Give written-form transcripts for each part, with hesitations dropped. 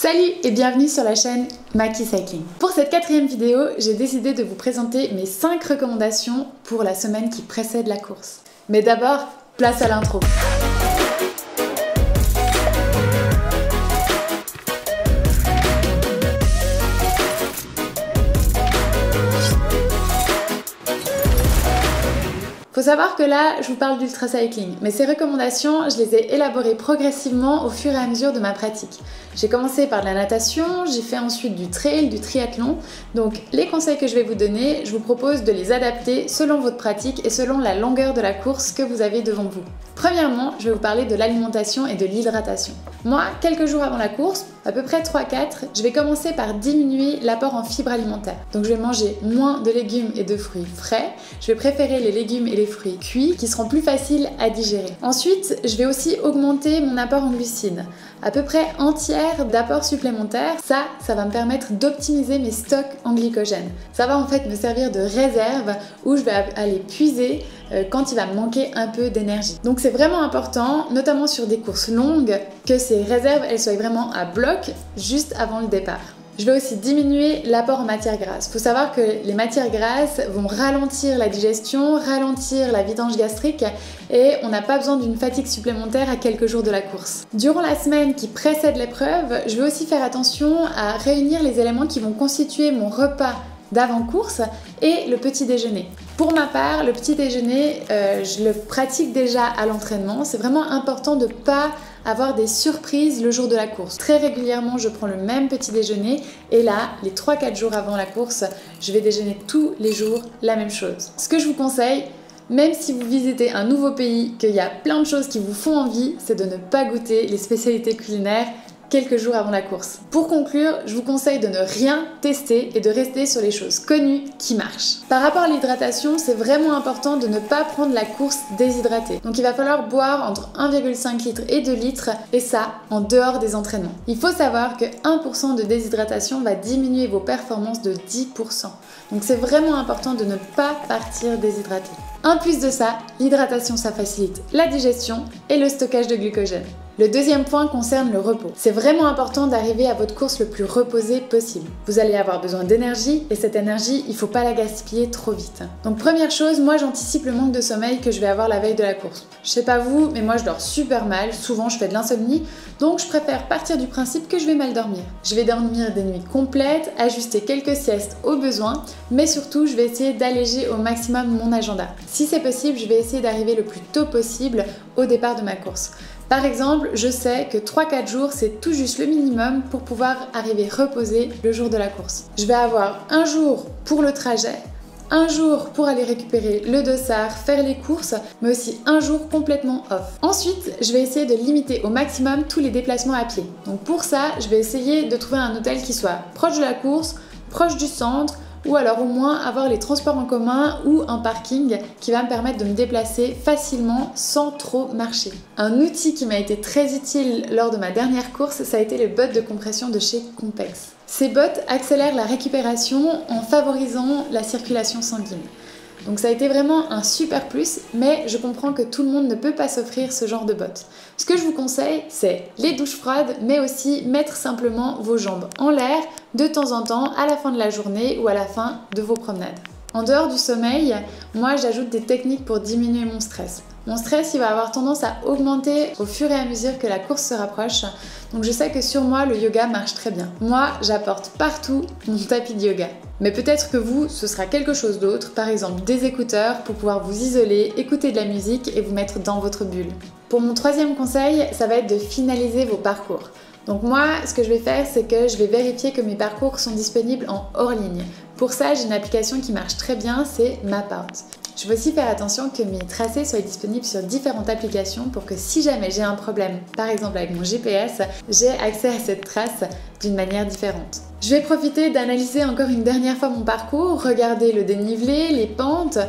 Salut et bienvenue sur la chaîne Maki Cycling. Pour cette 4e vidéo, j'ai décidé de vous présenter mes 5 recommandations pour la semaine qui précède la course. Mais d'abord, place à l'intro. Faut savoir que là, je vous parle d'ultra cycling, mais ces recommandations, je les ai élaborées progressivement au fur et à mesure de ma pratique. J'ai commencé par de la natation, j'ai fait ensuite du trail, du triathlon, donc les conseils que je vais vous donner, je vous propose de les adapter selon votre pratique et selon la longueur de la course que vous avez devant vous. Premièrement, je vais vous parler de l'alimentation et de l'hydratation. Moi, quelques jours avant la course, à peu près 3-4, je vais commencer par diminuer l'apport en fibres alimentaires. Donc je vais manger moins de légumes et de fruits frais, je vais préférer les légumes et les fruits cuits qui seront plus faciles à digérer. Ensuite, je vais aussi augmenter mon apport en glucides, à peu près un tiers d'apport supplémentaire. Ça va me permettre d'optimiser mes stocks en glycogène. Ça va en fait me servir de réserve où je vais aller puiser quand il va me manquer un peu d'énergie. Donc c'est vraiment important, notamment sur des courses longues, que ces réserves elles soient vraiment à bloc juste avant le départ. Je vais aussi diminuer l'apport en matières grasses. Il faut savoir que les matières grasses vont ralentir la digestion, ralentir la vidange gastrique et on n'a pas besoin d'une fatigue supplémentaire à quelques jours de la course. Durant la semaine qui précède l'épreuve, je vais aussi faire attention à réunir les éléments qui vont constituer mon repas d'avant-course et le petit déjeuner. Pour ma part, le petit déjeuner, je le pratique déjà à l'entraînement. C'est vraiment important de ne pas avoir des surprises le jour de la course. Très régulièrement, je prends le même petit déjeuner et là, les 3-4 jours avant la course, je vais déjeuner tous les jours la même chose. Ce que je vous conseille, même si vous visitez un nouveau pays, qu'il y a plein de choses qui vous font envie, c'est de ne pas goûter les spécialités culinaires quelques jours avant la course. Pour conclure, je vous conseille de ne rien tester et de rester sur les choses connues qui marchent. Par rapport à l'hydratation, c'est vraiment important de ne pas prendre la course déshydratée. Donc il va falloir boire entre 1,5 litre et 2 litres et ça en dehors des entraînements. Il faut savoir que 1% de déshydratation va diminuer vos performances de 10%. Donc c'est vraiment important de ne pas partir déshydraté. En plus de ça, l'hydratation ça facilite la digestion et le stockage de glucogène. Le deuxième point concerne le repos. C'est vraiment important d'arriver à votre course le plus reposé possible. Vous allez avoir besoin d'énergie et cette énergie, il ne faut pas la gaspiller trop vite. Donc première chose, moi j'anticipe le manque de sommeil que je vais avoir la veille de la course. Je sais pas vous, mais moi je dors super mal, souvent je fais de l'insomnie, donc je préfère partir du principe que je vais mal dormir. Je vais dormir des nuits complètes, ajuster quelques siestes au besoin, mais surtout je vais essayer d'alléger au maximum mon agenda. Si c'est possible, je vais essayer d'arriver le plus tôt possible au départ de ma course. Par exemple, je sais que 3-4 jours, c'est tout juste le minimum pour pouvoir arriver reposé le jour de la course. Je vais avoir un jour pour le trajet, un jour pour aller récupérer le dossard, faire les courses, mais aussi un jour complètement off. Ensuite, je vais essayer de limiter au maximum tous les déplacements à pied. Donc pour ça, je vais essayer de trouver un hôtel qui soit proche de la course, proche du centre, ou alors au moins avoir les transports en commun ou un parking qui va me permettre de me déplacer facilement sans trop marcher. Un outil qui m'a été très utile lors de ma dernière course, ça a été les bottes de compression de chez Compex. Ces bottes accélèrent la récupération en favorisant la circulation sanguine. Donc ça a été vraiment un super plus, mais je comprends que tout le monde ne peut pas s'offrir ce genre de bottes. Ce que je vous conseille, c'est les douches froides, mais aussi mettre simplement vos jambes en l'air de temps en temps à la fin de la journée ou à la fin de vos promenades. En dehors du sommeil, moi j'ajoute des techniques pour diminuer mon stress. Mon stress, il va avoir tendance à augmenter au fur et à mesure que la course se rapproche. Donc je sais que sur moi, le yoga marche très bien. Moi, j'apporte partout mon tapis de yoga. Mais peut-être que vous, ce sera quelque chose d'autre, par exemple des écouteurs pour pouvoir vous isoler, écouter de la musique et vous mettre dans votre bulle. Pour mon 3e conseil, ça va être de finaliser vos parcours. Donc moi, ce que je vais faire, c'est que je vais vérifier que mes parcours sont disponibles en hors ligne. Pour ça, j'ai une application qui marche très bien, c'est Mapout. Je vais aussi faire attention que mes tracés soient disponibles sur différentes applications pour que si jamais j'ai un problème, par exemple avec mon GPS, j'ai accès à cette trace d'une manière différente. Je vais profiter d'analyser encore une dernière fois mon parcours, regarder le dénivelé, les pentes,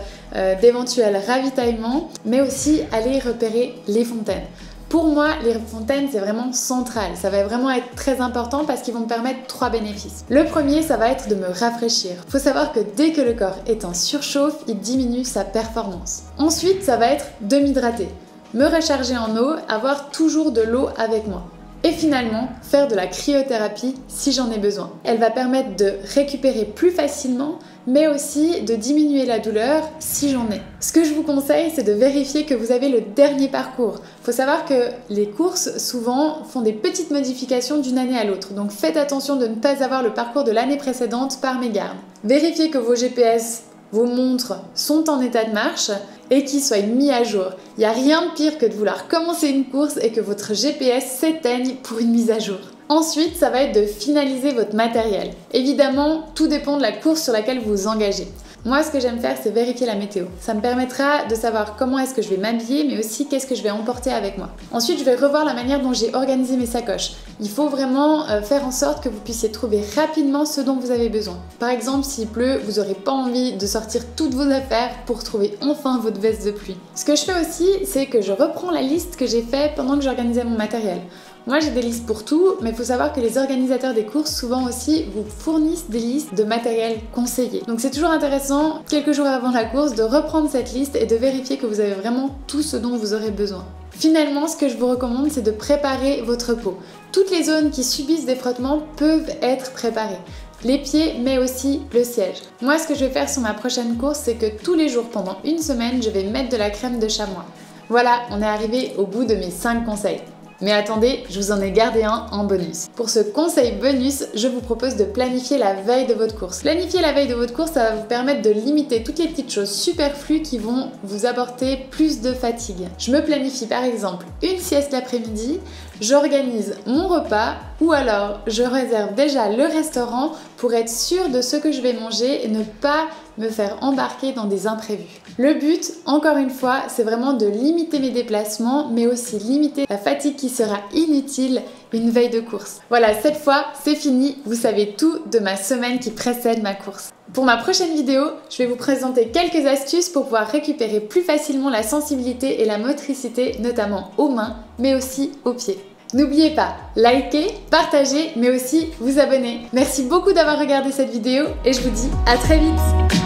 d'éventuels ravitaillements, mais aussi aller repérer les fontaines. Pour moi, les fontaines, c'est vraiment central. Ça va vraiment être très important parce qu'ils vont me permettre 3 bénéfices. Le premier, ça va être de me rafraîchir. Il faut savoir que dès que le corps est en surchauffe, il diminue sa performance. Ensuite, ça va être de m'hydrater. Me recharger en eau, avoir toujours de l'eau avec moi. Et finalement, faire de la cryothérapie si j'en ai besoin. Elle va permettre de récupérer plus facilement, mais aussi de diminuer la douleur si j'en ai. Ce que je vous conseille, c'est de vérifier que vous avez le dernier parcours. Il faut savoir que les courses, souvent, font des petites modifications d'une année à l'autre. Donc faites attention de ne pas avoir le parcours de l'année précédente par mégarde. Vérifiez que vos GPS, vos montres sont en état de marche et qu'ils soient mis à jour. Il n'y a rien de pire que de vouloir commencer une course et que votre GPS s'éteigne pour une mise à jour. Ensuite, ça va être de finaliser votre matériel. Évidemment, tout dépend de la course sur laquelle vous vous engagez. Moi, ce que j'aime faire, c'est vérifier la météo. Ça me permettra de savoir comment est-ce que je vais m'habiller, mais aussi qu'est-ce que je vais emporter avec moi. Ensuite, je vais revoir la manière dont j'ai organisé mes sacoches. Il faut vraiment faire en sorte que vous puissiez trouver rapidement ce dont vous avez besoin. Par exemple, s'il pleut, vous n'aurez pas envie de sortir toutes vos affaires pour trouver enfin votre veste de pluie. Ce que je fais aussi, c'est que je reprends la liste que j'ai faite pendant que j'organisais mon matériel. Moi j'ai des listes pour tout, mais il faut savoir que les organisateurs des courses souvent aussi vous fournissent des listes de matériel conseillé. Donc c'est toujours intéressant, quelques jours avant la course, de reprendre cette liste et de vérifier que vous avez vraiment tout ce dont vous aurez besoin. Finalement, ce que je vous recommande, c'est de préparer votre peau. Toutes les zones qui subissent des frottements peuvent être préparées. Les pieds, mais aussi le siège. Moi, ce que je vais faire sur ma prochaine course, c'est que tous les jours, pendant une semaine, je vais mettre de la crème de chamois. Voilà, on est arrivé au bout de mes 5 conseils. Mais attendez, je vous en ai gardé un en bonus. Pour ce conseil bonus, je vous propose de planifier la veille de votre course. Planifier la veille de votre course, ça va vous permettre de limiter toutes les petites choses superflues qui vont vous apporter plus de fatigue. Je me planifie par exemple une sieste l'après-midi, j'organise mon repas ou alors je réserve déjà le restaurant pour être sûre de ce que je vais manger et ne pas me faire embarquer dans des imprévus. Le but, encore une fois, c'est vraiment de limiter mes déplacements, mais aussi limiter la fatigue qui sera inutile une veille de course. Voilà, cette fois, c'est fini, vous savez tout de ma semaine qui précède ma course. Pour ma prochaine vidéo, je vais vous présenter quelques astuces pour pouvoir récupérer plus facilement la sensibilité et la motricité, notamment aux mains, mais aussi aux pieds. N'oubliez pas, likez, partagez, mais aussi vous abonner. Merci beaucoup d'avoir regardé cette vidéo et je vous dis à très vite.